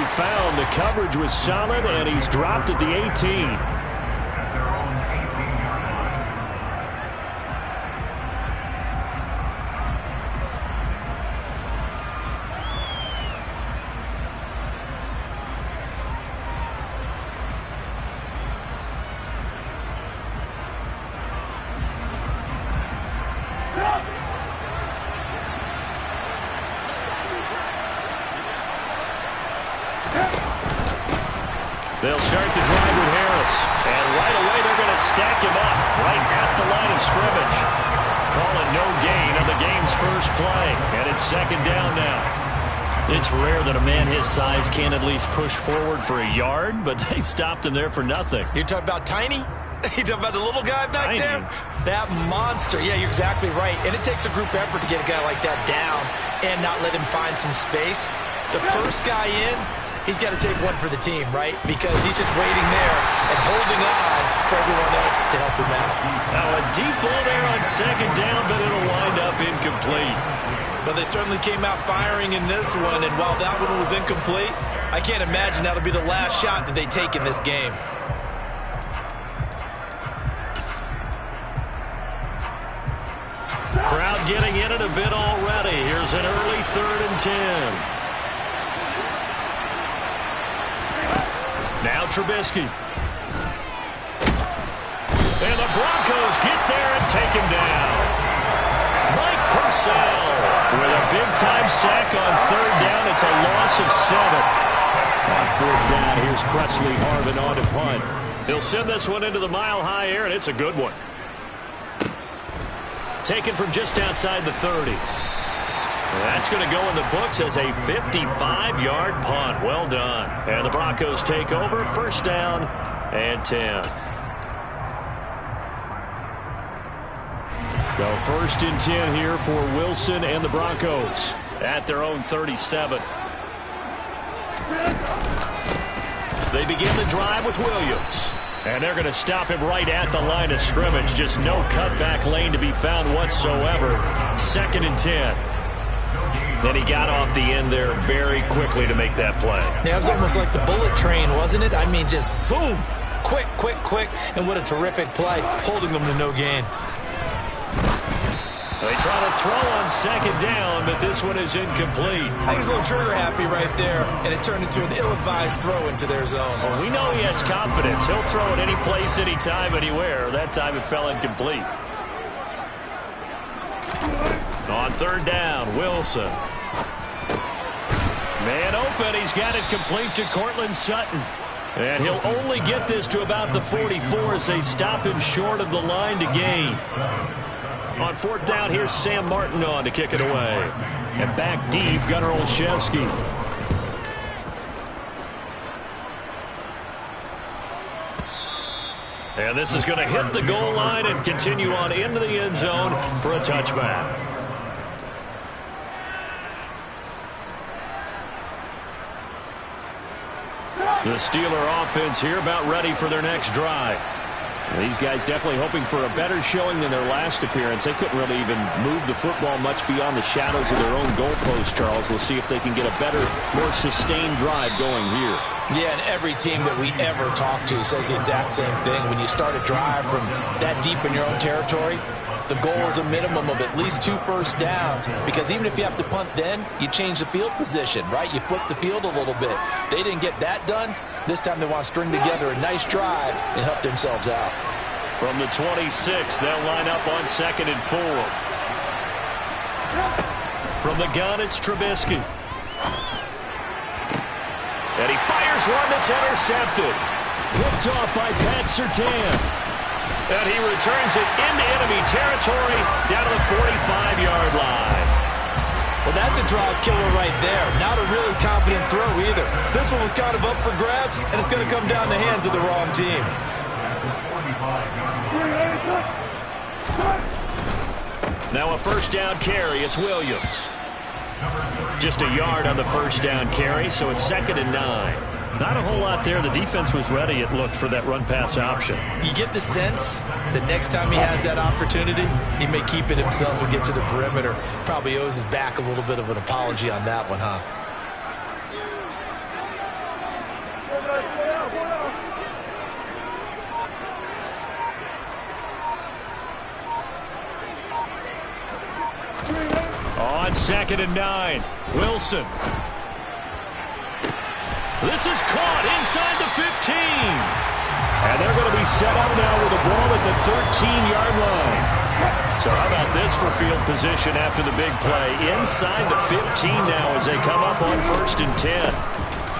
be found. The coverage was solid, and he's dropped at the 18. They'll start the drive with Harris. And right away, they're going to stack him up right at the line of scrimmage. Calling no gain on the game's first play. And it's second down now. It's rare that a man his size can't at least push forward for a yard, but they stopped him there for nothing. You're talking about Tiny? You're talking about the little guy back Tiny. there? That monster. Yeah, you're exactly right. And it takes a group effort to get a guy like that down and not let him find some space. The first guy in, he's got to take one for the team, right? Because he's just waiting there and holding on for everyone else to help him out. Now a deep ball there on second down, but it'll wind up incomplete. But they certainly came out firing in this one, and while that one was incomplete, I can't imagine that'll be the last shot that they take in this game. Crowd getting in it a bit already. Here's an early 3rd and 10. Now Trubisky. And the Broncos get there and take him down. Mike Purcell with a big-time sack on 3rd down. It's a loss of 7. On 4th down, here's Presley Harvin on to punt. He'll send this one into the mile-high air, and it's a good one. Taken from just outside the 30. That's going to go in the books as a 55-yard punt. Well done. And the Broncos take over. 1st down and 10. So 1st and 10 here for Wilson and the Broncos at their own 37. They begin the drive with Williams. And they're going to stop him right at the line of scrimmage. Just no cutback lane to be found whatsoever. 2nd and 10. Then he got off the end there very quickly to make that play. Yeah, it was almost like the bullet train, wasn't it? I mean, just zoom. Quick, quick, quick. And what a terrific play, holding them to no gain. They try to throw on 2nd down, but this one is incomplete. I think he's a little trigger happy right there, and it turned into an ill-advised throw into their zone. Well, we know he has confidence. He'll throw it any place, anytime, anywhere. That time it fell incomplete. On 3rd down, Wilson. Man open, he's got it complete to Courtland Sutton. And he'll only get this to about the 44 as they stop him short of the line to gain. On 4th down, here's Sam Martin on to kick it away. And back deep, Gunnar Olszewski. And this is going to hit the goal line and continue on into the end zone for a touchback. The Steeler offense here about ready for their next drive. These guys definitely hoping for a better showing than their last appearance. They couldn't really even move the football much beyond the shadows of their own goalpost, Charles. We'll see if they can get a better, more sustained drive going here. Yeah, and every team that we ever talk to says the exact same thing. When you start a drive from that deep in your own territory, the goal is a minimum of at least 2 first downs, because even if you have to punt then, you change the field position, right? You flip the field a little bit. They didn't get that done. This time they want to string together a nice drive and help themselves out. From the 26, they'll line up on 2nd and 4. From the gun, it's Trubisky. And he fires one that's intercepted. Picked off by Pat Surtain. And he returns it into enemy territory down to the 45-yard line. Well, that's a drive killer right there. Not a really confident throw either. This one was kind of up for grabs, and it's going to come down the hands of the wrong team. Now a 1st down carry. It's Williams. Just a yard on the 1st down carry, so it's 2nd and 9. Not a whole lot there. The defense was ready, it looked, for that run-pass option. You get the sense that next time he has that opportunity, he may keep it himself and get to the perimeter. Probably owes his back a little bit of an apology on that one, huh? 2nd and 9. Wilson. This is caught inside the 15. And they're going to be set up now with the ball at the 13-yard line. So how about this for field position after the big play? Inside the 15 now as they come up on 1st and 10.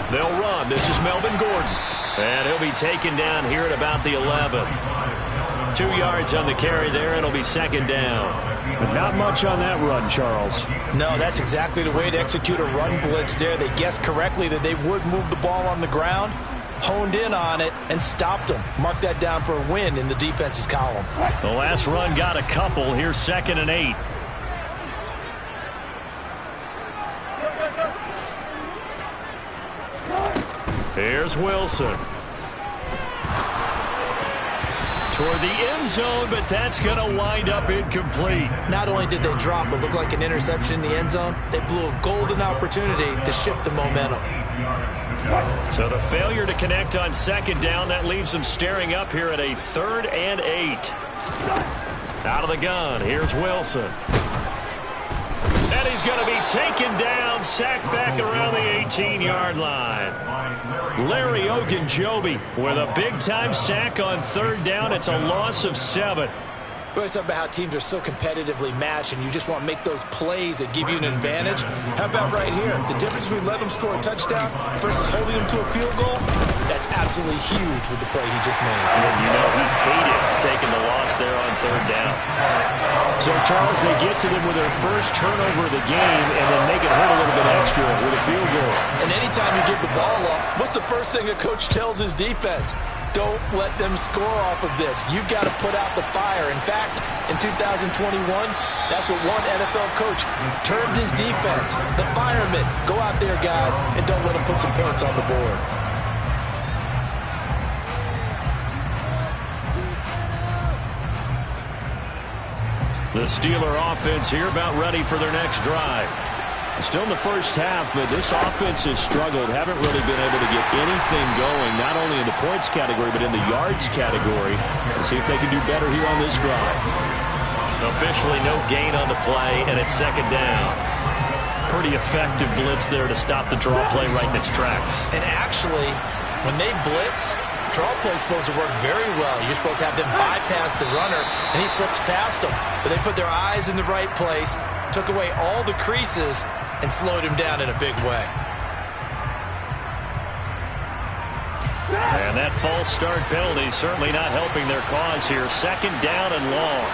They'll run. This is Melvin Gordon. And he'll be taken down here at about the 11. 2 yards on the carry there. It'll be 2nd down. But not much on that run, Charles. No, that's exactly the way to execute a run blitz there. They guessed correctly that they would move the ball on the ground, honed in on it, and stopped them. Mark that down for a win in the defense's column. The last run got a couple. Here's 2nd and 8. Here's Wilson. Toward the end zone, but that's going to wind up incomplete. Not only did they drop what looked like an interception in the end zone, they blew a golden opportunity to shift the momentum. So the failure to connect on 2nd down, that leaves them staring up here at a 3rd and 8. Out of the gun, here's Wilson. And he's going to be taken down, sacked back around the 18-yard line. Larry Ogunjobi with a big-time sack on 3rd down. It's a loss of 7. We always talk about how teams are so competitively matched, and you just want to make those plays that give you an advantage. How about right here? The difference between letting them score a touchdown versus holding them to a field goal, that's absolutely huge with the play he just made. And you know he hated taking the loss there on 3rd down. So, Charles, they get to them with their first turnover of the game and then make it hurt a little bit extra with a field goal. And anytime you give the ball up, what's the first thing a coach tells his defense? Don't let them score off of this. You've got to put out the fire. In fact, in 2021, that's what one NFL coach termed his defense. The firemen. Go out there, guys, and don't let them put some points on the board. The Steeler offense here about ready for their next drive. Still in the first half, but this offense has struggled. Haven't really been able to get anything going, not only in the points category, but in the yards category. Let's see if they can do better here on this drive. Officially no gain on the play, and it's 2nd down. Pretty effective blitz there to stop the draw play right in its tracks. And actually, when they blitz, draw play is supposed to work very well. You're supposed to have them bypass the runner, and he slips past them. But they put their eyes in the right place, took away all the creases, and slowed him down in a big way. And that false start penalty certainly not helping their cause here. 2nd down and long.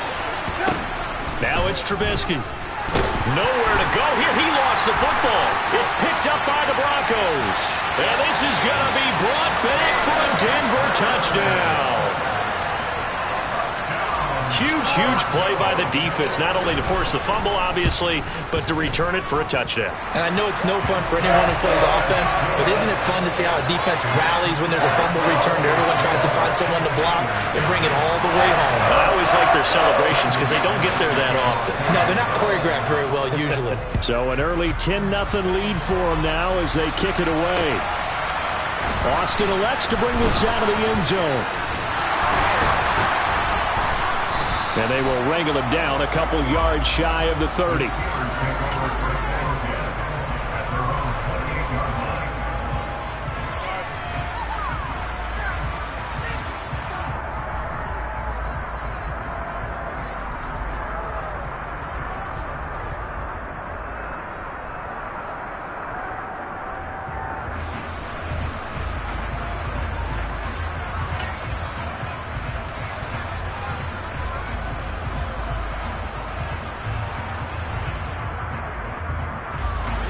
Now it's Trubisky. Nowhere to go here. He lost the football. It's picked up by the Broncos. And this is going to be brought back for a Denver touchdown. Huge, huge play by the defense, not only to force the fumble, obviously, but to return it for a touchdown. And I know it's no fun for anyone who plays offense, but isn't it fun to see how a defense rallies when there's a fumble return? Everyone tries to find someone to block and bring it all the way home. I always like their celebrations because they don't get there that often. No, they're not choreographed very well usually. So an early 10-0 lead for them now as they kick it away. Austin elects to bring this out of the end zone. And they will wrangle him down a couple yards shy of the 30.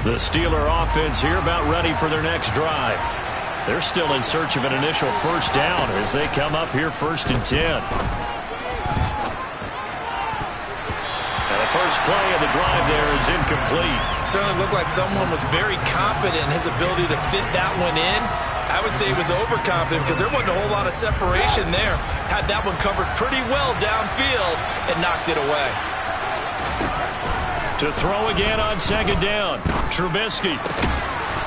The Steeler offense here about ready for their next drive. They're still in search of an initial first down as they come up here 1st and 10. And the first play of the drive there is incomplete. Certainly looked like someone was very confident in his ability to fit that one in. I would say he was overconfident because there wasn't a whole lot of separation there. Had that one covered pretty well downfield and knocked it away. To throw again on 2nd down. Trubisky.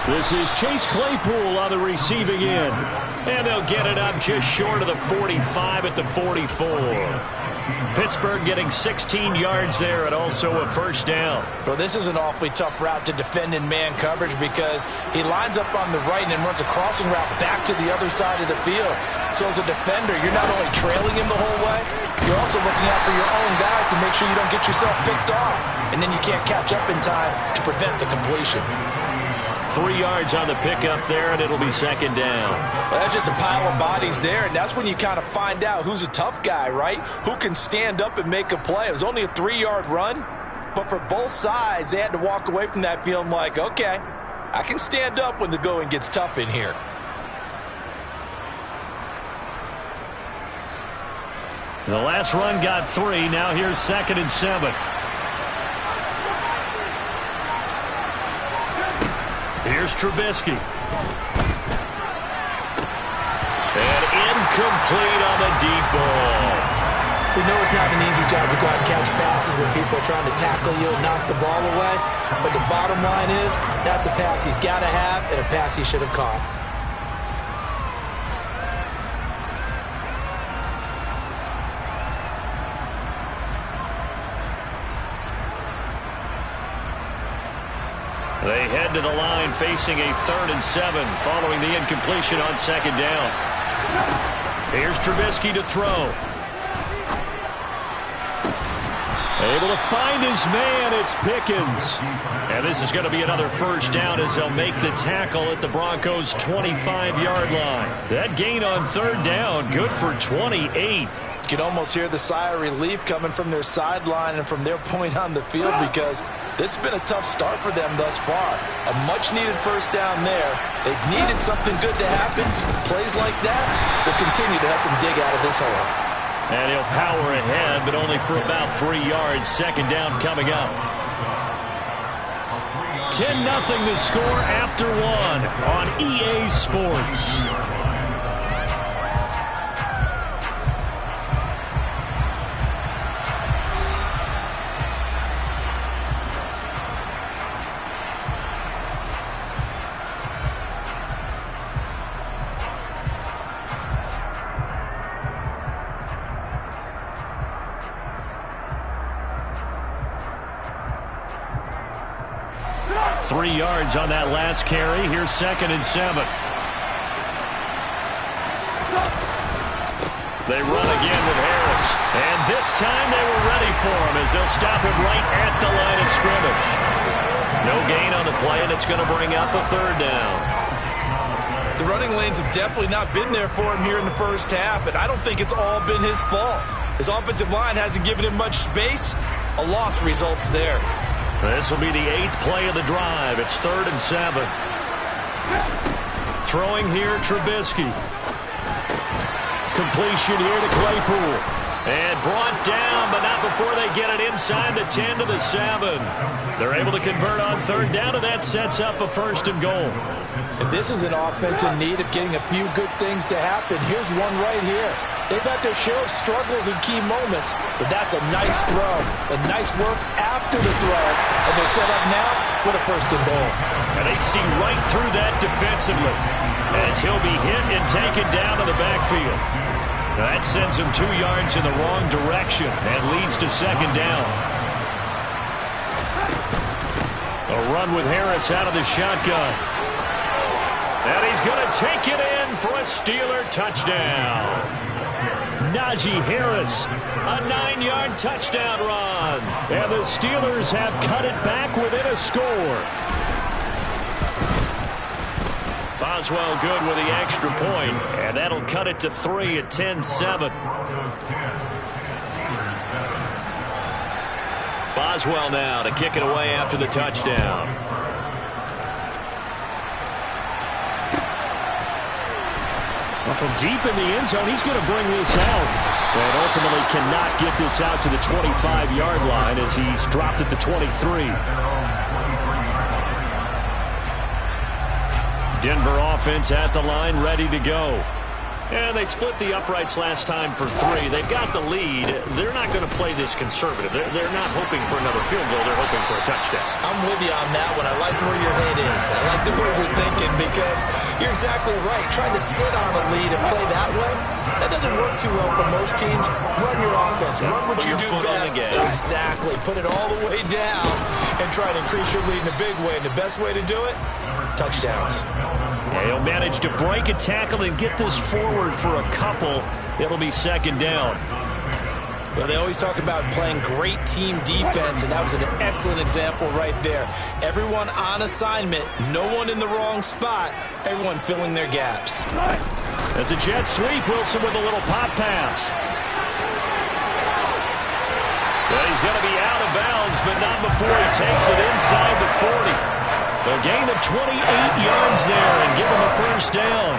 This is Chase Claypool on the receiving end. And they'll get it up just short of the 45 at the 44. Pittsburgh getting 16 yards there and also a first down. Well, this is an awfully tough route to defend in man coverage because he lines up on the right and then runs a crossing route back to the other side of the field. So as a defender, you're not only trailing him the whole way, you're also looking out for your own guys to make sure you don't get yourself picked off. And then you can't catch up in time to prevent the completion. 3 yards on the pickup there, and it'll be second down. Well, that's just a pile of bodies there, and that's when you kind of find out who's a tough guy, right? Who can stand up and make a play. It was only a 3-yard run, but for both sides, they had to walk away from that feeling like, okay, I can stand up when the going gets tough in here. The last run got 3. Now here's 2nd and 7. Here's Trubisky. And incomplete on the deep ball. We know it's not an easy job to go out and catch passes when people are trying to tackle you and knock the ball away. But the bottom line is, that's a pass he's got to have and a pass he should have caught. They head to the line facing a 3rd and 7 following the incompletion on 2nd down. Here's Trubisky to throw. Able to find his man. It's Pickens. And this is going to be another first down as they'll make the tackle at the Broncos' 25-yard line. That gain on 3rd down, good for 28. You can almost hear the sigh of relief coming from their sideline and from their point on the field because this has been a tough start for them thus far. A much-needed first down there. They've needed something good to happen. Plays like that will continue to help them dig out of this hole. And he'll power ahead, but only for about 3 yards. 2nd down coming up. 10-0 the score after 1 on EA Sports. Three yards on that last carry. Here's 2nd and 7. They run again with Harris. And this time they were ready for him as they'll stop him right at the line of scrimmage. No gain on the play, and it's going to bring up a 3rd down. The running lanes have definitely not been there for him here in the first half, and I don't think it's all been his fault. His offensive line hasn't given him much space. A loss results there. This will be the 8th play of the drive. It's 3rd and 7. Throwing here, Trubisky. Completion here to Claypool. And brought down, but not before they get it inside the 10 to the 7. They're able to convert on 3rd down, and that sets up a 1st and goal. And this is an offense in need of getting a few good things to happen. Here's one right here. They've got their share of struggles in key moments, but that's a nice throw. A nice work after the throw. And they're set up now with a 1st and goal. And they see right through that defensively as he'll be hit and taken down to the backfield. That sends him 2 yards in the wrong direction and leads to 2nd down. A run with Harris out of the shotgun. And he's going to take it in for a Steeler touchdown. Najee Harris, a 9-yard touchdown run. And the Steelers have cut it back within a score. Boswell good with the extra point, and that'll cut it to 3 at 10-7. Boswell now to kick it away after the touchdown. Well, from deep in the end zone, he's going to bring this out. And ultimately cannot get this out to the 25-yard line as he's dropped at the 23. Denver offense at the line, ready to go. And they split the uprights last time for 3. They've got the lead. They're not going to play this conservative. They're not hoping for another field goal. They're hoping for a touchdown. I'm with you on that one. I like where your head is. I like the way you're thinking because you're exactly right. Trying to sit on a lead and play that way, that doesn't work too well for most teams. Run your offense. Run what you do best. Exactly. Put it all the way down and try to increase your lead in a big way. And the best way to do it, touchdowns. Yeah, he'll manage to break a tackle and get this forward for a couple. It'll be second down. Well, they always talk about playing great team defense, and that was an excellent example right there. Everyone on assignment, no one in the wrong spot, everyone filling their gaps. That's a jet sweep. Wilson with a little pop pass. Well, he's going to be out of bounds, but not before he takes it inside the 40. A gain of 28 yards there and give him a first down.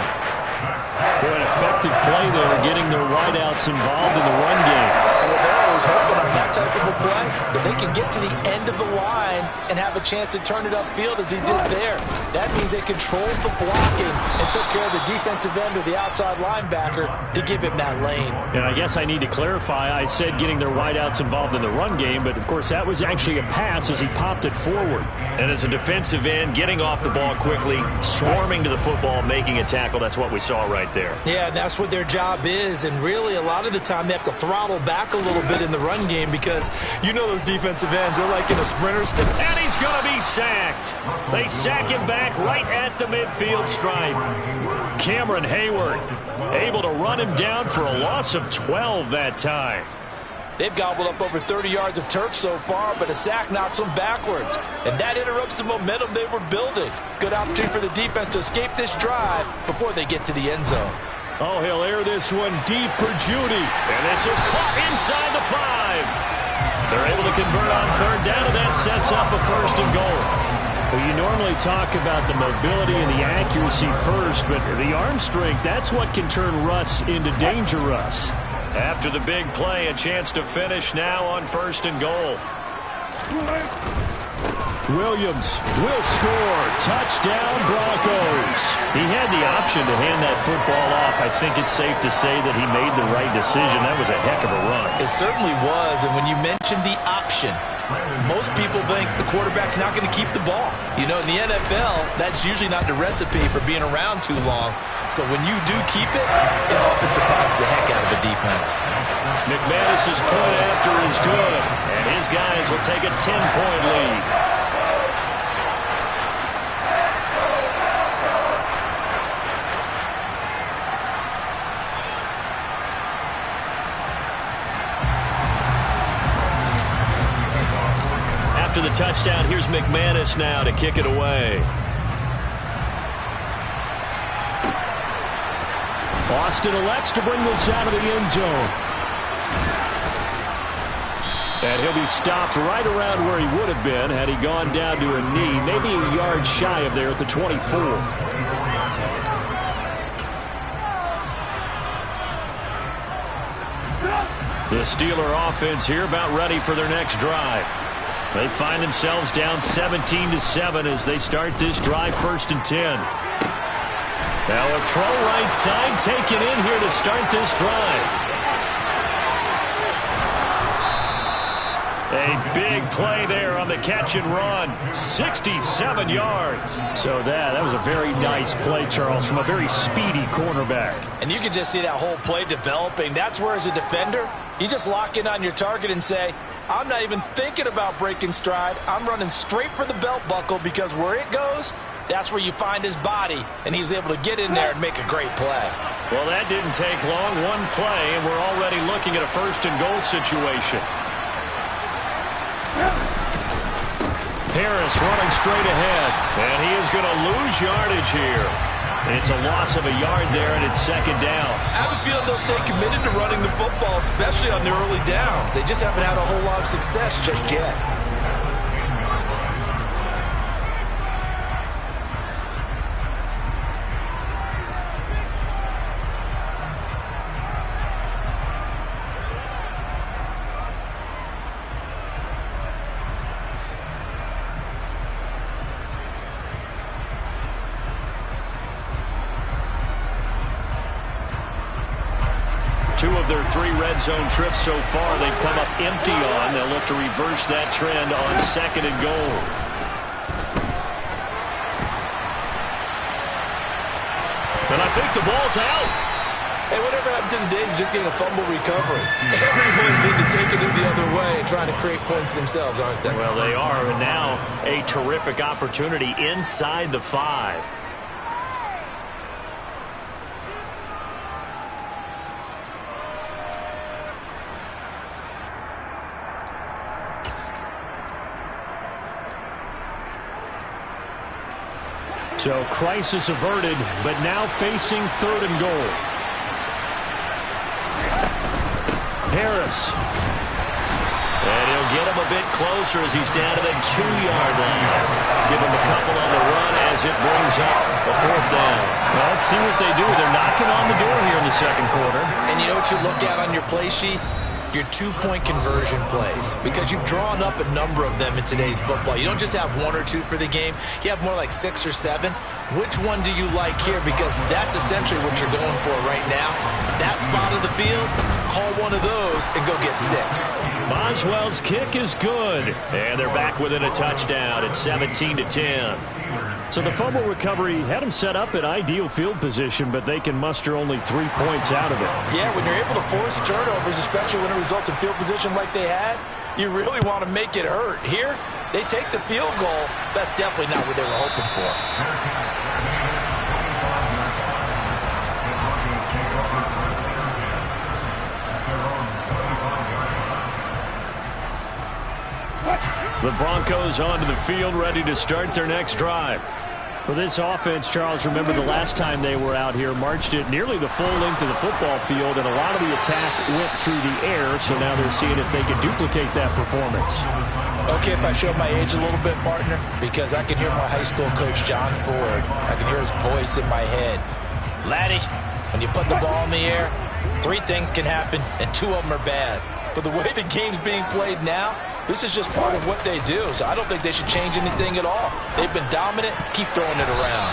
Boy, an effective play there, getting their wideouts involved in the run game. Well, they're always hoping on that type of a play that they can get to the end of the line and have a chance to turn it upfield as he did there. That means they controlled the blocking and took care of the defensive end or the outside linebacker to give him that lane. And I guess I need to clarify, I said getting their wideouts involved in the run game, but of course that was actually a pass as he popped it forward. And as a defensive end, getting off the ball quickly, swarming to the football, making a tackle, that's what we saw right there. Yeah, that's what their job is, and really a lot of the time they have to throttle back a little bit in the run game because you know those defensive ends, they're like in a sprinter step. And he's going to be sacked. They sack him back right at the midfield stripe. Cameron Hayward able to run him down for a loss of 12 that time. They've gobbled up over 30 yards of turf so far, but a sack knocks them backwards. And that interrupts the momentum they were building. Good opportunity for the defense to escape this drive before they get to the end zone. Oh, he'll air this one deep for Judy. And this is caught inside the 5. They're able to convert on third down, and that sets up a first and goal. Well, you normally talk about the mobility and the accuracy first, but the arm strength, that's what can turn Russ into Danger Russ. After the big play, a chance to finish now on first and goal. Williams will score. Touchdown, Broncos. He had the option to hand that football off. I think it's safe to say that he made the right decision. That was a heck of a run. It certainly was, and when you mentioned the option, most people think the quarterback's not going to keep the ball. You know, in the NFL, that's usually not the recipe for being around too long. So when you do keep it, it often surprises the heck out of a defense. McManus's point after is good, and his guys will take a 10-point lead. After the touchdown, here's McManus now to kick it away. Austin elects to bring this out of the end zone. And he'll be stopped right around where he would have been had he gone down to a knee, maybe a yard shy of there at the 24. The Steeler offense here about ready for their next drive. They find themselves down 17-7 as they start this drive, 1st and 10. Now a throw right side taken in here to start this drive. A big play there on the catch and run. 67 yards. So that was a very nice play, Charles, from a very speedy cornerback. And you can just see that whole play developing. That's where, as a defender, you just lock in on your target and say, I'm not even thinking about breaking stride. I'm running straight for the belt buckle because where it goes, that's where you find his body. And he was able to get in there and make a great play. Well, that didn't take long. One play, and we're already looking at a 1st and goal situation. Harris running straight ahead, and he is going to lose yardage here. It's a loss of a yard there, and it's 2nd down. I have a feeling they'll stay committed to running the football, especially on the early downs. They just haven't had a whole lot of success just yet. 2 of their 3 red zone trips so far they've come up empty on. They'll look to reverse that trend on 2nd and goal. And I think the ball's out. Hey, whatever happened to the days of just getting a fumble recovery? Everyone's into taking it the other way and trying to create points themselves, aren't they? Well, they are, and now a terrific opportunity inside the 5. So crisis averted, but now facing 3rd and goal. Harris. And he'll get him a bit closer as he's down to the 2-yard line. Give him a couple on the run as it brings up a 4th down. Well, let's see what they do. They're knocking on the door here in the 2nd quarter. And you know what you look at on your play sheet? Your 2-point conversion plays, because you've drawn up a number of them in today's football. You don't just have 1 or 2 for the game. You have more like 6 or 7. Which one do you like here? Because that's essentially what you're going for right now. That spot of the field, call one of those and go get 6. Boswell's kick is good. And they're back within a touchdown. It's 17-10. So the fumble recovery had them set up in ideal field position, but they can muster only 3 points out of it. Yeah, when you're able to force turnovers, especially when it results in field position like they had, you really want to make it hurt. Here, they take the field goal. That's definitely not what they were hoping for. The Broncos onto the field, ready to start their next drive. For this offense, Charles, remember the last time they were out here, marched it nearly the full length of the football field, and a lot of the attack went through the air, so now they're seeing if they can duplicate that performance. Okay, if I show my age a little bit, partner, because I can hear my high school coach, John Ford. I can hear his voice in my head. Laddie, when you put the ball in the air, 3 things can happen, and 2 of them are bad. But the way the game's being played now, this is just part of what they do, so I don't think they should change anything at all. They've been dominant. Keep throwing it around.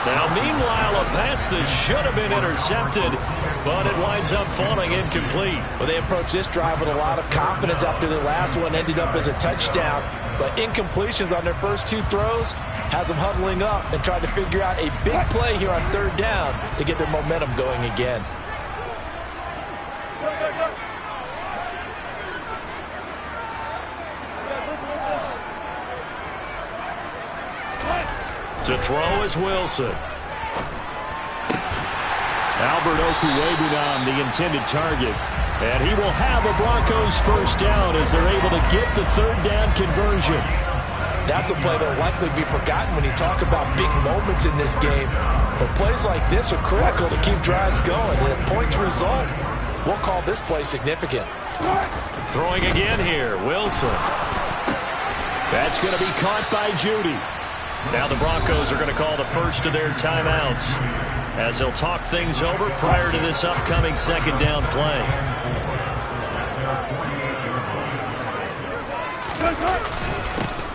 Now, meanwhile, a pass that should have been intercepted, but it winds up falling incomplete. Well, they approached this drive with a lot of confidence after their last one ended up as a touchdown, but incompletions on their first 2 throws has them huddling up and trying to figure out a big play here on 3rd down to get their momentum going again. To throw is Wilson. Albert Okwuegbunam, the intended target. And he will have a Broncos first down as they're able to get the 3rd down conversion. That's a play that will likely be forgotten when you talk about big moments in this game. But plays like this are critical to keep drives going. And if points result, we'll call this play significant. Throwing again here, Wilson. That's going to be caught by Judy. Now the Broncos are going to call the first of their timeouts as they'll talk things over prior to this upcoming 2nd down play.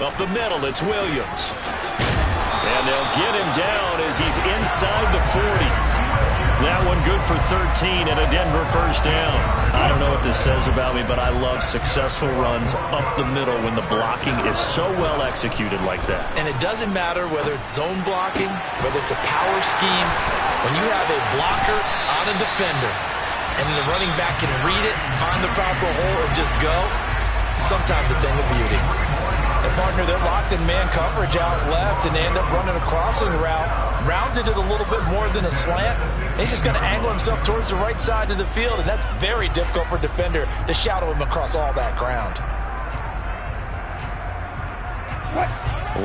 Up the middle, it's Williams. And they'll get him down as he's inside the 40. That one good for 13 and a Denver first down. I don't know what this says about me, but I love successful runs up the middle when the blocking is so well executed like that. And it doesn't matter whether it's zone blocking, whether it's a power scheme. When you have a blocker on a defender and the running back can read it, find the proper hole, and just go, sometimes a thing of beauty. And, partner, they're locked in man coverage out left, and they end up running a crossing route. Rounded it a little bit more than a slant. He's just going to angle himself towards the right side of the field, and that's very difficult for a defender to shadow him across all that ground.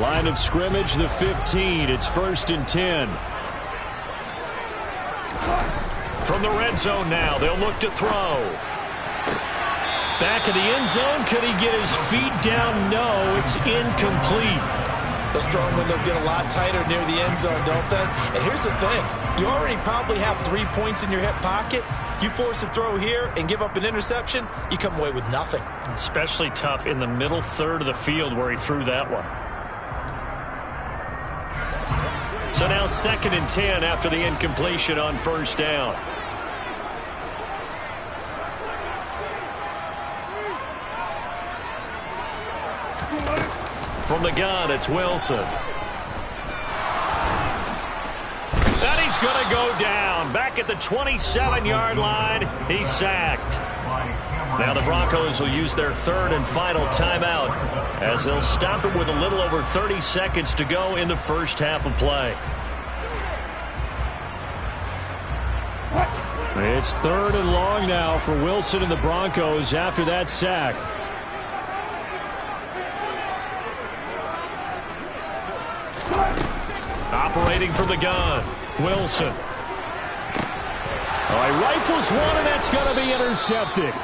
Line of scrimmage, the 15. It's 1st and 10. From the red zone now, they'll look to throw. Back of the end zone, could he get his feet down? No, it's incomplete. Those throwing windows get a lot tighter near the end zone, don't they? And here's the thing. You already probably have 3 points in your hip pocket. You force a throw here and give up an interception, you come away with nothing. Especially tough in the middle 3rd of the field where he threw that one. So now 2nd and 10 after the incompletion on 1st down. From the gun, it's Wilson. And he's going to go down. Back at the 27-yard line, he's sacked. Now the Broncos will use their third and final timeout as they'll stop it with a little over 30 seconds to go in the first half of play. It's third and long now for Wilson and the Broncos after that sack. Operating from the gun, Wilson. All right, rifles one, and that's going to be intercepted.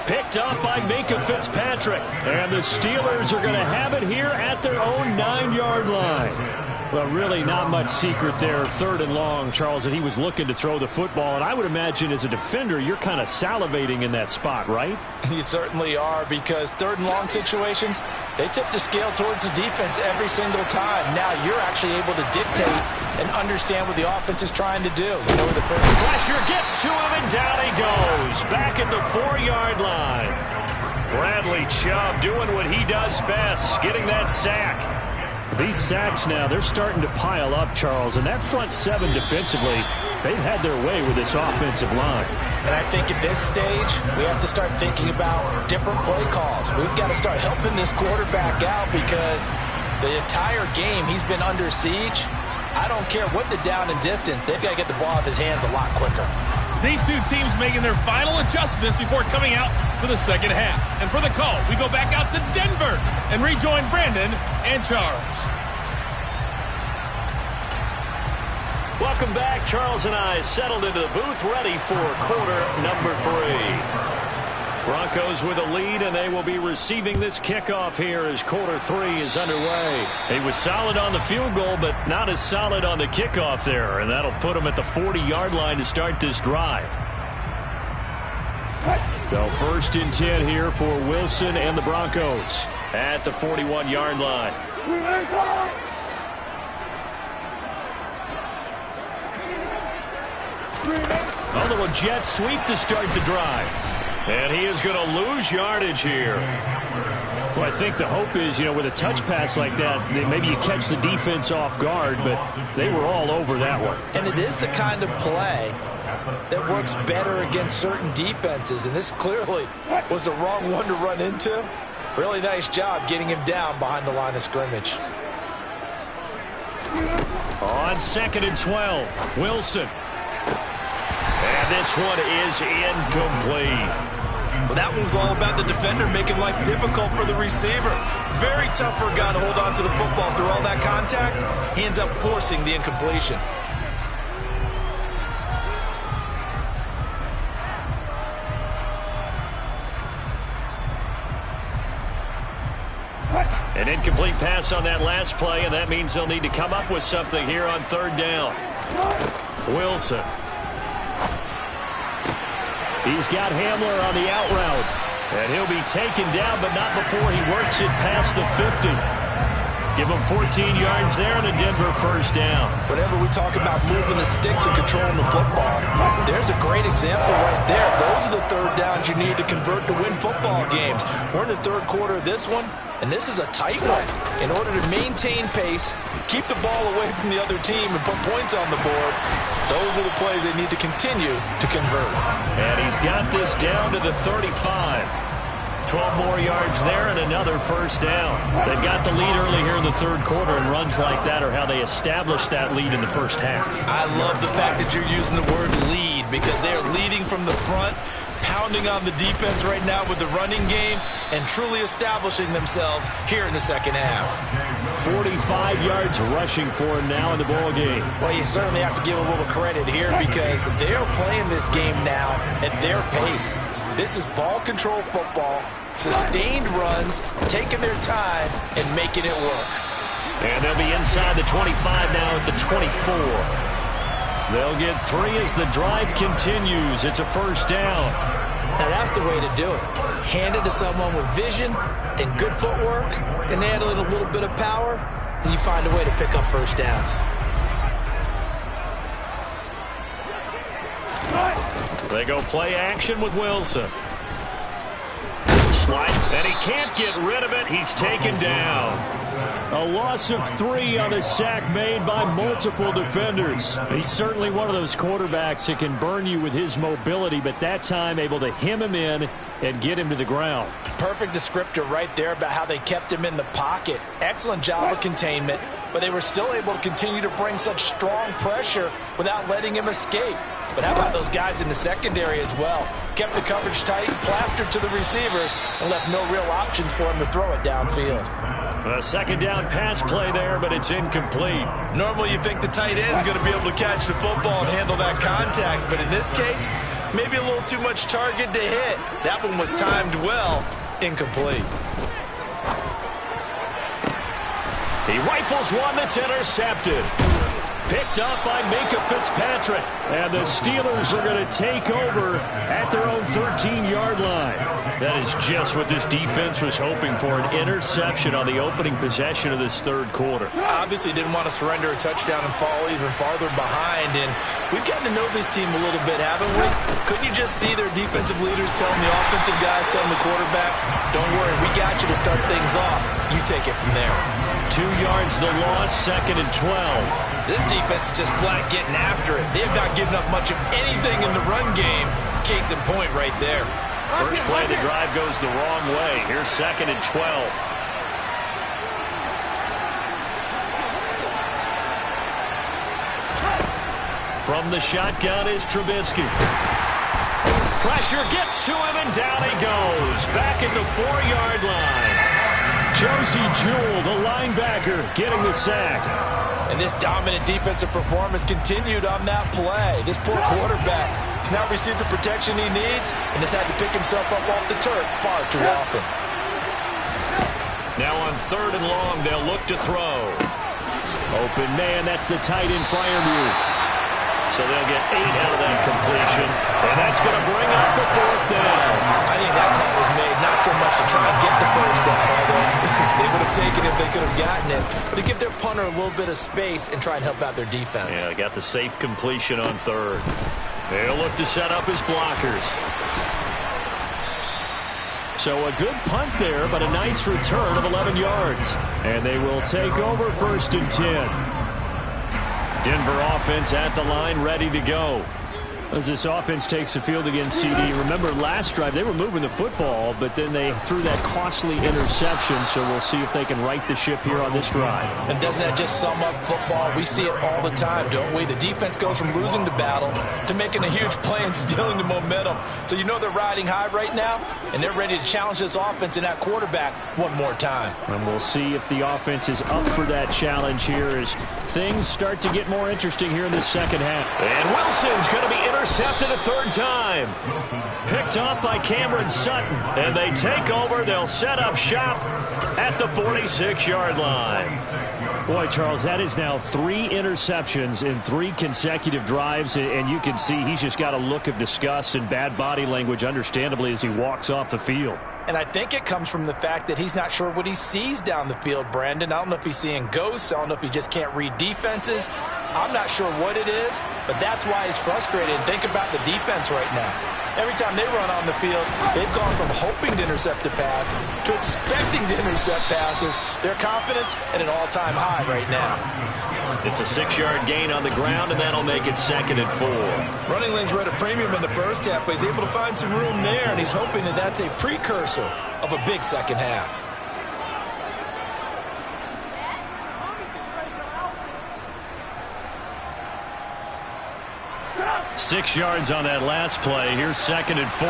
Picked up by Minkah Fitzpatrick. And the Steelers are going to have it here at their own 9-yard line. Well, really not much secret there. Third and long, Charles, that he was looking to throw the football. And I would imagine as a defender, you're kind of salivating in that spot, right? You certainly are, because third and long situations, they tip the scale towards the defense every single time. Now you're actually able to dictate and understand what the offense is trying to do. You know, the pressure gets to him, and down he goes. Back at the 4-yard line. Bradley Chubb doing what he does best, getting that sack. These sacks now, they're starting to pile up, Charles. And that front seven defensively, they've had their way with this offensive line. And I think at this stage, we have to start thinking about different play calls. We've got to start helping this quarterback out because the entire game he's been under siege. I don't care what the down and distance, they've got to get the ball out of his hands a lot quicker. These two teams making their final adjustments before coming out for the second half. And for the call, we go back out to Denver and rejoin Brandon and Charles. Welcome back. Charles and I settled into the booth, ready for quarter number 3. Broncos with a lead, and they will be receiving this kickoff here as quarter 3 is underway. He was solid on the field goal, but not as solid on the kickoff there, and that'll put him at the 40-yard line to start this drive. So first and 10 here for Wilson and the Broncos at the 41-yard line. A little jet sweep to start the drive. And he is going to lose yardage here. Well, I think the hope is, with a touch pass like that, maybe you catch the defense off guard, but they were all over that one. And it is the kind of play that works better against certain defenses, and this clearly was the wrong one to run into. Really nice job getting him down behind the line of scrimmage. On second and 12, Wilson. And this one is incomplete. Well, that one was all about the defender making life difficult for the receiver. Very tough for a guy to hold on to the football through all that contact. He ends up forcing the incompletion. An incomplete pass on that last play, and that means they'll need to come up with something here on third down. Wilson. He's got Hamler on the out route. And he'll be taken down, but not before he works it past the 50. Give him 14 yards there and a Denver first down. Whenever we talk about moving the sticks and controlling the football, there's a great example right there. Those are the third downs you need to convert to win football games. We're in the third quarter of this one, and this is a tight one. In order to maintain pace, keep the ball away from the other team, and put points on the board, those are the plays they need to continue to convert. And he's got this down to the 35. 12 more yards there and another first down. They've got the lead early here in the third quarter, and runs like that are how they establish that lead in the first half. I love the fact that you're using the word lead, because they're leading from the front, pounding on the defense right now with the running game, and truly establishing themselves here in the second half. 45 yards rushing for him now in the ball game. Well, you certainly have to give a little credit here, because they're playing this game now at their pace. This is ball control football, sustained runs, taking their time, and making it work. And they'll be inside the 25 now at the 24. They'll get 3 as the drive continues. It's a first down. Now that's the way to do it. Hand it to someone with vision and good footwork, and add in a little bit of power, and you find a way to pick up first downs. They go play action with Wilson. Slide, and he can't get rid of it. He's taken down. A loss of 3 on a sack made by multiple defenders. He's certainly one of those quarterbacks that can burn you with his mobility, but that time able to hem him in and get him to the ground. Perfect descriptor right there about how they kept him in the pocket. Excellent job of containment, but they were still able to continue to bring such strong pressure without letting him escape. But how about those guys in the secondary as well? Kept the coverage tight, plastered to the receivers, and left no real options for him to throw it downfield. A second down pass play there, but it's incomplete. Normally you think the tight end's going to be able to catch the football and handle that contact, but in this case, maybe a little too much target to hit. That one was timed well, incomplete. He rifles one that's intercepted. Picked up by Minkah Fitzpatrick. And the Steelers are going to take over at their own 13-yard line. That is just what this defense was hoping for, an interception on the opening possession of this third quarter. Obviously didn't want to surrender a touchdown and fall even farther behind. And we've gotten to know this team a little bit, haven't we? Couldn't you just see their defensive leaders telling the offensive guys, telling the quarterback, don't worry, we got you to start things off. You take it from there. 2 yards the loss, 2nd and 12. This defense is just flat getting after it. They have not given up much of anything in the run game. Case in point right there. First play of the drive goes the wrong way. Here's 2nd and 12. From the shotgun is Trubisky. Pressure gets to him, and down he goes. Back at the 4-yard line. Josie Jewell, the linebacker, getting the sack. And this dominant defensive performance continued on that play. This poor quarterback has now received the protection he needs and has had to pick himself up off the turf far too often. Now on 3rd and long, they'll look to throw. Open man, that's the tight end Freiermuth. So they'll get 8 out of that completion, and that's going to bring up the 4th down. I think that call was made not so much to try and get the first down, although they would have taken it if they could have gotten it, but to give their punter a little bit of space and try and help out their defense. Yeah, got the safe completion on 3rd. They'll look to set up his blockers. So a good punt there, but a nice return of 11 yards. And they will take over 1st and 10. Denver offense at the line, ready to go. As this offense takes the field against CD. Remember, last drive, they were moving the football, but then they threw that costly interception, so we'll see if they can right the ship here on this drive. And doesn't that just sum up football? We see it all the time, don't we? The defense goes from losing the battle to making a huge play and stealing the momentum. So you know they're riding high right now, and they're ready to challenge this offense and that quarterback one more time. And we'll see if the offense is up for that challenge here as things start to get more interesting here in the second half. And Wilson's going to be intercepted a 3rd time. Picked off by Cameron Sutton. And they take over. They'll set up shop at the 46-yard line. Boy, Charles, that is now 3 interceptions in 3 consecutive drives. And you can see he's just got a look of disgust and bad body language, understandably, as he walks off the field. And I think it comes from the fact that he's not sure what he sees down the field, Brandon. I don't know if he's seeing ghosts. I don't know if he just can't read defenses. I'm not sure what it is, but that's why he's frustrated. Think about the defense right now. Every time they run on the field, they've gone from hoping to intercept a pass to expecting to intercept passes. Their confidence at an all-time high right now. It's a 6-yard gain on the ground, and that'll make it 2nd and 4. Running lanes were at a premium in the first half, but he's able to find some room there, and he's hoping that that's a precursor of a big second half. Six yards on that last play. Here's 2nd and 4.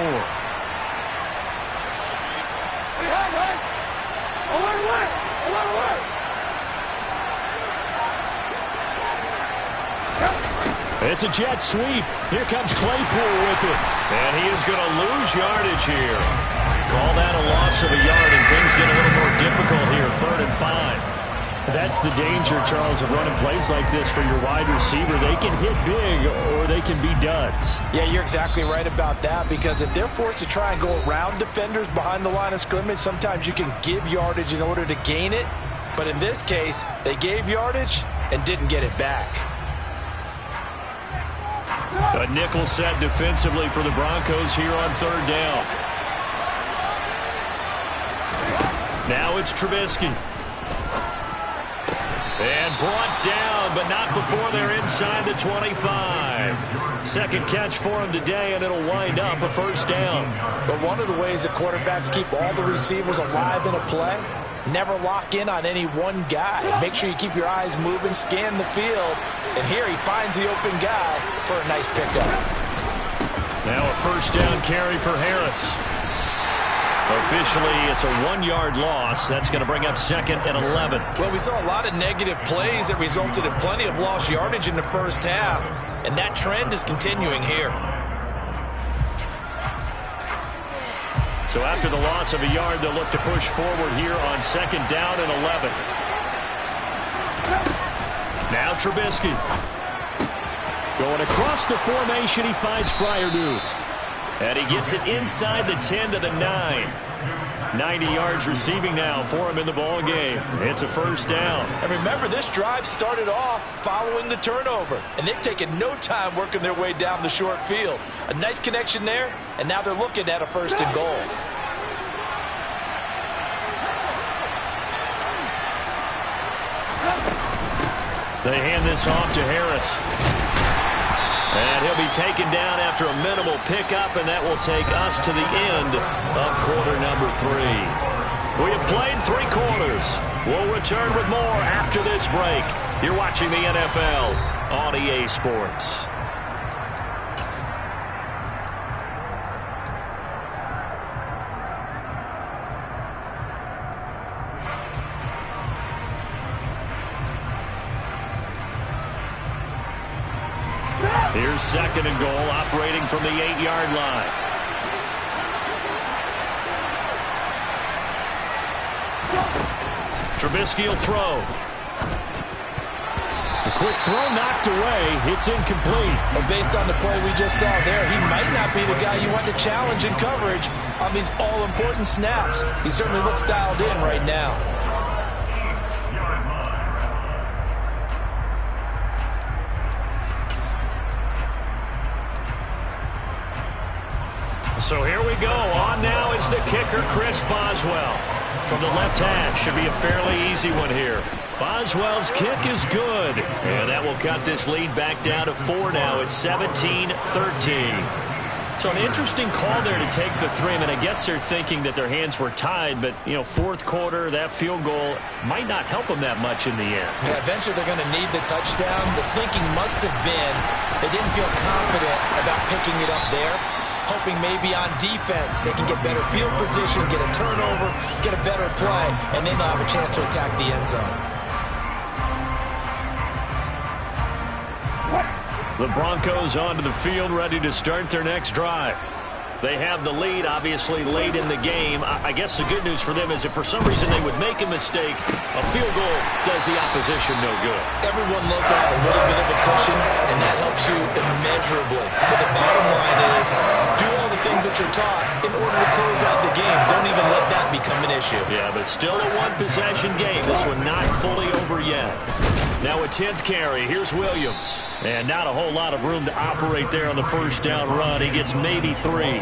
It's a jet sweep. Here comes Claypool with it. And he is going to lose yardage here. Call that a loss of a yard, and things get a little more difficult here. 3rd and 5. That's the danger, Charles, of running plays like this for your wide receiver. They can hit big or they can be duds. Yeah, you're exactly right about that, because if they're forced to try and go around defenders behind the line of scrimmage, sometimes you can give yardage in order to gain it. But in this case, they gave yardage and didn't get it back. A nickel set defensively for the Broncos here on 3rd down. Now it's Trubisky. And brought down, but not before they're inside the 25. Second catch for him today, and it'll wind up a first down. But one of the ways that quarterbacks keep all the receivers alive in a play, never lock in on any one guy. Make sure you keep your eyes moving, scan the field. And here he finds the open guy for a nice pickup. Now a first down carry for Harris. Officially, it's a 1-yard loss. That's going to bring up second and 11. Well, we saw a lot of negative plays that resulted in plenty of lost yardage in the first half, and that trend is continuing here. So after the loss of a yard, they'll look to push forward here on second down and 11. Now Trubisky. Going across the formation, he finds Freiermuth. And he gets it inside the 10 to the 9. 90 yards receiving now for him in the ball game. It's a first down. And remember, this drive started off following the turnover, and they've taken no time working their way down the short field. A nice connection there, and now they're looking at a first and goal. They hand this off to Harris. And he'll be taken down after a minimal pickup, and that will take us to the end of quarter number 3. We have played 3 quarters. We'll return with more after this break. You're watching the NFL on EA Sports. Here's second and goal, operating from the 8-yard line. Trubisky will throw. A quick throw knocked away. It's incomplete. But based on the play we just saw there, he might not be the guy you want to challenge in coverage on these all-important snaps. He certainly looks dialed in right now. So here we go. On now is the kicker, Chris Boswell. From the left hash. Should be a fairly easy one here. Boswell's kick is good. And that will cut this lead back down to 4 now. It's 17-13. So an interesting call there to take the 3. I mean, I guess they're thinking that their hands were tied, but, you know, fourth quarter, that field goal might not help them that much in the end. Yeah, eventually they're going to need the touchdown. The thinking must have been they didn't feel confident about picking it up there, hoping maybe on defense they can get better field position, get a turnover, get a better play, and then they'll have a chance to attack the end zone. The Broncos onto the field, ready to start their next drive. They have the lead, obviously, late in the game. I guess the good news for them is if for some reason they would make a mistake, a field goal does the opposition no good. Everyone loves to have a little bit of a cushion, and that helps you immeasurably. But the bottom line is, do all the things that you're taught in order to close out the game. Don't even let that become an issue. Yeah, but still a one-possession game. This one not fully over yet. Now a 10th carry. Here's Williams. And not a whole lot of room to operate there on the first down run. He gets maybe 3.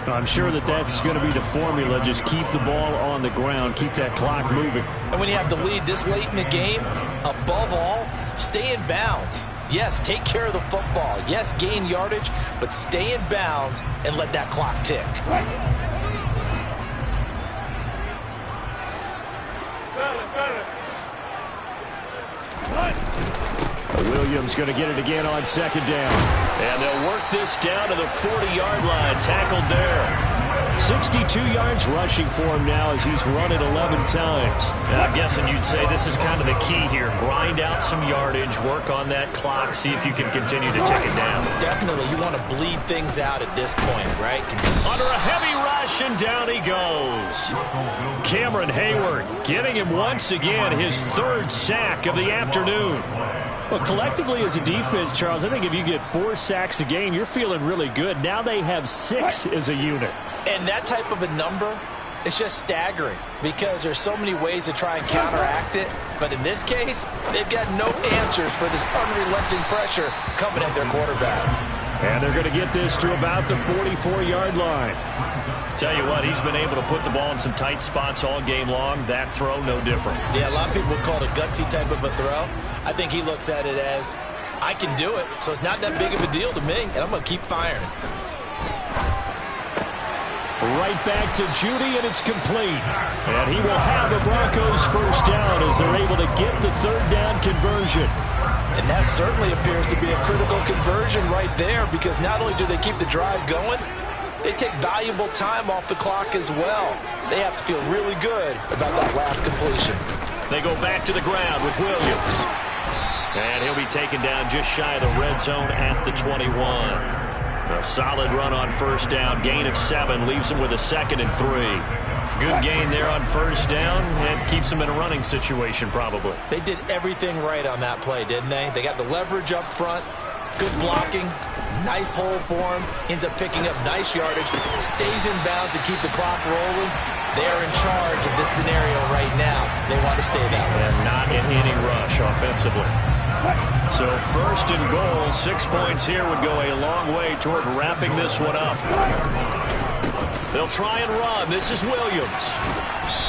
I'm sure that that's going to be the formula. Just keep the ball on the ground. Keep that clock moving. And when you have the lead this late in the game, above all, stay in bounds. Yes, take care of the football. Yes, gain yardage, but stay in bounds and let that clock tick. Williams going to get it again on second down. And they'll work this down to the 40-yard line. Tackled there. 62 yards rushing for him now as he's run it 11 times. And I'm guessing you'd say this is kind of the key here. Grind out some yardage, work on that clock, see if you can continue to take it down. Definitely, you want to bleed things out at this point, right? Under a heavy rush, and down he goes. Cameron Hayward getting him once again, his 3rd sack of the afternoon. Well, collectively as a defense, Charles, I think if you get 4 sacks a game, you're feeling really good. Now they have 6 as a unit. And that type of a number is just staggering because there's so many ways to try and counteract it. But in this case, they've got no answers for this unrelenting pressure coming at their quarterback. And they're going to get this to about the 44-yard line. Tell you what, he's been able to put the ball in some tight spots all game long. That throw, no different. Yeah, a lot of people would call it a gutsy type of a throw. I think he looks at it as, I can do it, so it's not that big of a deal to me, and I'm going to keep firing. Right back to Judy, and it's complete. And he will have the Broncos first down as they're able to get the third down conversion. And that certainly appears to be a critical conversion right there, because not only do they keep the drive going, they take valuable time off the clock as well. They have to feel really good about that last completion. They go back to the ground with Williams. And he'll be taken down just shy of the red zone at the 21. A solid run on first down. Gain of 7 leaves him with a 2nd and 3. Good gain there on first down and keeps them in a running situation probably. They did everything right on that play, didn't they? They got the leverage up front, good blocking, nice hole for him, ends up picking up nice yardage, stays in bounds to keep the clock rolling. They're in charge of this scenario right now. They want to stay that way. And not in any rush offensively. So 1st and goal, 6 points here would go a long way toward wrapping this one up. They'll try and run. This is Williams.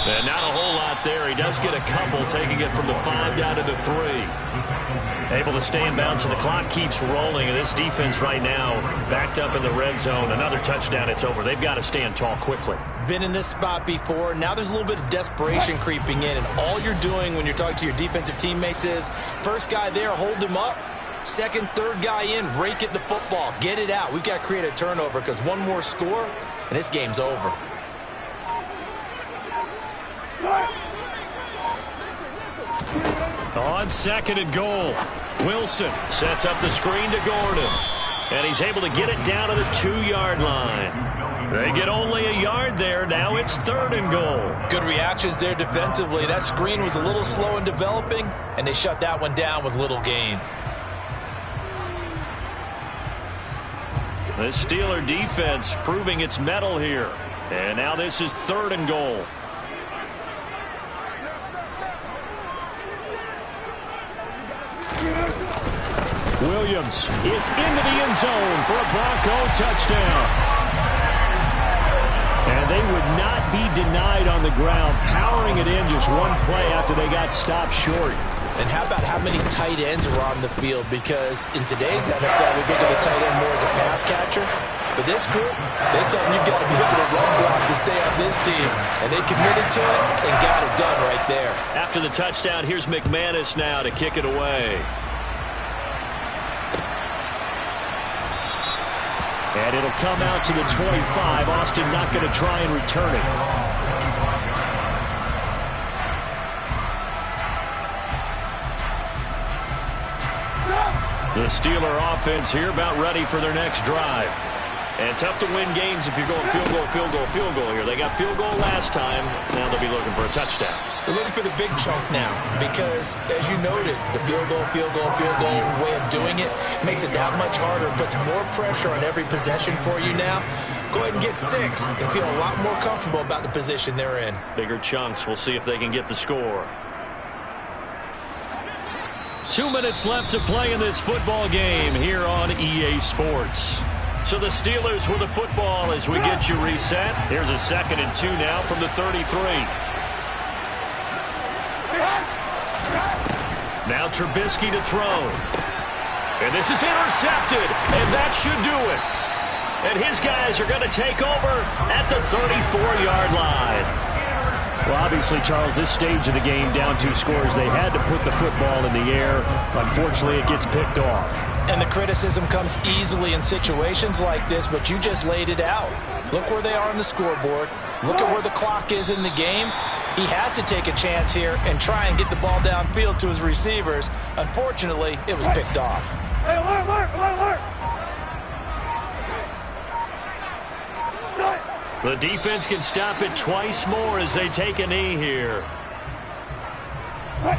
And not a whole lot there. He does get a couple, taking it from the 5 down to the 3. Able to stay in bounds, and the clock keeps rolling. And this defense right now backed up in the red zone. Another touchdown, it's over. They've got to stand tall quickly. Been in this spot before. Now there's a little bit of desperation creeping in. And all you're doing when you're talking to your defensive teammates is, first guy there, hold him up. Second, third guy in, rake it the football. Get it out. We've got to create a turnover because one more score, and this game's over. On 2nd and goal, Wilson sets up the screen to Gordon. And he's able to get it down to the 2-yard line. They get only a yard there. Now it's 3rd and goal. Good reactions there defensively. That screen was a little slow in developing, and they shut that one down with little gain. The Steeler defense proving its mettle here. And now this is 3rd and goal. Williams is into the end zone for a Bronco touchdown. And they would not be denied on the ground, powering it in just one play after they got stopped short. And how about how many tight ends were on the field? Because in today's NFL, we think of the tight end more as a pass catcher. But this group, they tell them you've got to be able to run block to stay on this team. And they committed to it and got it done right there. After the touchdown, here's McManus now to kick it away. And it'll come out to the 25. Austin not going to try and return it. The Steeler offense here about ready for their next drive. And tough to win games if you're going field goal, field goal, field goal here. They got field goal last time. Now they'll be looking for a touchdown. They're looking for the big chunk now because, as you noted, the field goal way of doing it makes it that much harder, puts more pressure on every possession for you now. Go ahead and get 6 and feel a lot more comfortable about the position they're in. Bigger chunks. We'll see if they can get the score. 2 minutes left to play in this football game here on EA Sports. So the Steelers with the football as we get you reset. Here's a 2nd and 2 now from the 33. Now Trubisky to throw. And this is intercepted, and that should do it. And his guys are going to take over at the 34-yard line. Well, obviously, Charles, this stage of the game, down 2 scores, they had to put the football in the air. Unfortunately, it gets picked off. And the criticism comes easily in situations like this, but you just laid it out. Look where they are on the scoreboard. Look at where the clock is in the game. He has to take a chance here and try and get the ball downfield to his receivers. Unfortunately, it was picked off. Hey, alert! The defense can stop it twice more as they take a knee here.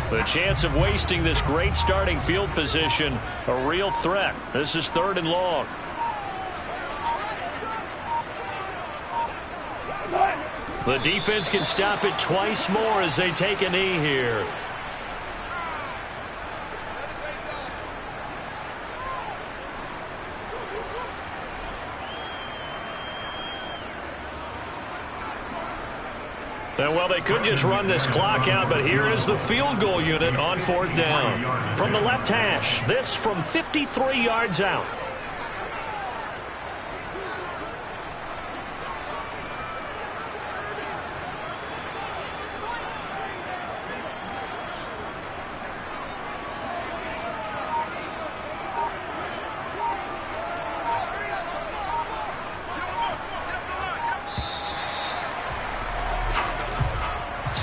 The chance of wasting this great starting field position, a real threat. This is 3rd and long. The defense can stop it twice more as they take a knee here. And, well, they could just run this clock out, but here is the field goal unit on 4th down. From the left hash, this from 53 yards out.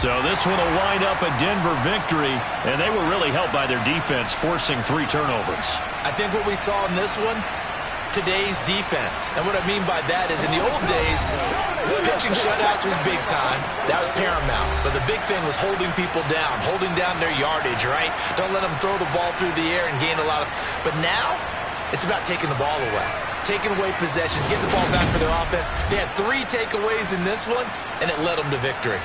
So this one will wind up a Denver victory, and they were really helped by their defense, forcing 3 turnovers. I think what we saw in this one, today's defense. And what I mean by that is in the old days, pitching shutouts was big time. That was paramount. But the big thing was holding people down, holding down their yardage, right? Don't let them throw the ball through the air and gain a lot of... But now, it's about taking the ball away. Taking away possessions, getting the ball back for their offense. They had 3 takeaways in this one, and it led them to victory.